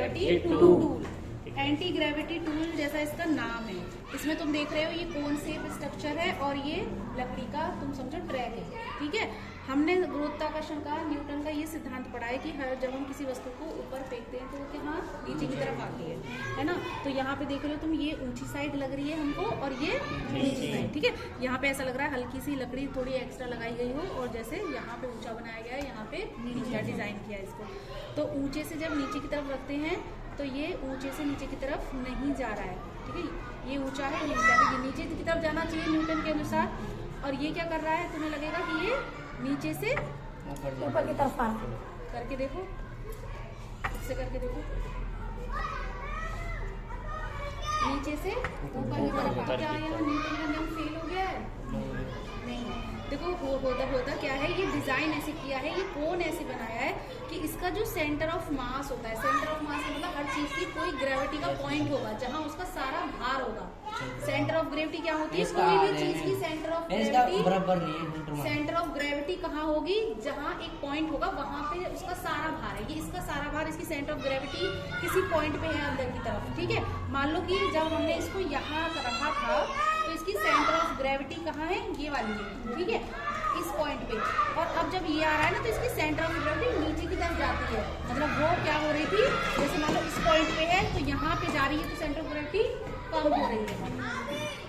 Gravity tool. Anti gravity tool जैसा इसका नाम है। इसमें तुम देख रहे हो ये कौन सेप स्ट्रक्चर है और ये लकड़ी का तुम समझो ट्रैक है, ठीक है। हमने गुरुत्वाकर्षण का, न्यूटन का ये सिद्धांत पढ़ा है कि हर जब हम किसी वस्तु को ऊपर फेंकते हैं तो वो यहाँ नीचे की तरफ आती है ना। तो यहाँ पे देख रहे हो तुम, ये ऊंची साइड लग रही है हमको और ये नीची साइड, ठीक है। यहाँ पे ऐसा लग रहा है हल्की सी लकड़ी थोड़ी एक्स्ट्रा लगाई गई हो और जैसे यहाँ पे ऊंचा बनाया गया है, यहाँ पे नीचा डिजाइन किया है इसको। तो ऊंचे से जब नीचे की तरफ रखते हैं तो ये ऊंचे से नीचे की तरफ नहीं जा रहा है, ठीक है। ये ऊंचा है, ये नीचे की तरफ जाना चाहिए न्यूटन के अनुसार। और ये क्या कर रहा है, तुम्हें लगेगा कि ये नीचे से ऊपर की तरफ आ रहा है। करके देखो, इससे करके देखो, नीचे से ऊपर की तरफ। क्या यहाँ न्यूटन का नियम फेल हो गया है? नहीं। देखो होता क्या है, ये डिजाइन ऐसे किया है, ये कौन ऐसे बनाया है कि इसका जो सेंटर ऑफ मास होता है, सेंटर ऑफ मास मतलब हर चीज की कोई ग्रेविटी का पॉइंट होगा जहां उसका सारा भार होगा। सेंटर ऑफ ग्रेविटी क्या होती है, कोई भी चीज की सेंटर ऑफ ग्रेविटी बराबर नहीं है। सेंटर ऑफ ग्रेविटी कहाँ होगी, जहाँ एक पॉइंट होगा वहां पे उसका सारा भार है। ये इसका सारा भार, इसकी सेंटर ऑफ ग्रेविटी किसी पॉइंट पे है अंदर की तरफ, ठीक है। मान लो कि जब हमने इसको यहाँ रखा था तो इसकी सेंटर ऑफ ग्रेविटी कहाँ है, ये वाली है, ठीक है, इस पॉइंट पे। और अब जब ये आ रहा है ना तो इसकी सेंटर ऑफ ग्रेविटी नीचे की तरफ जाती है। मतलब वो क्या हो रही थी, जैसे मान लो इस पॉइंट पे है तो यहाँ पे जा रही है तो सेंटर ऑफ ग्रेविटी कम हो रही है।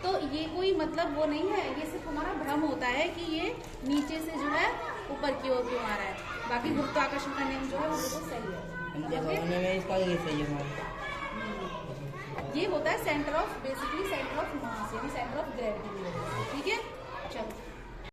तो ये कोई मतलब वो नहीं है, ये सिर्फ हमारा भ्रम होता है कि ये नीचे से जो है ऊपर की ओर क्यों आ रहा है। बाकी गुरुत्वाकर्षण का नियम जो है वो बिल्कुल सही है। ये होता है centre of, basically centre of mass यानी सेंटर ऑफ ग्रेविटी, ठीक है। चलो।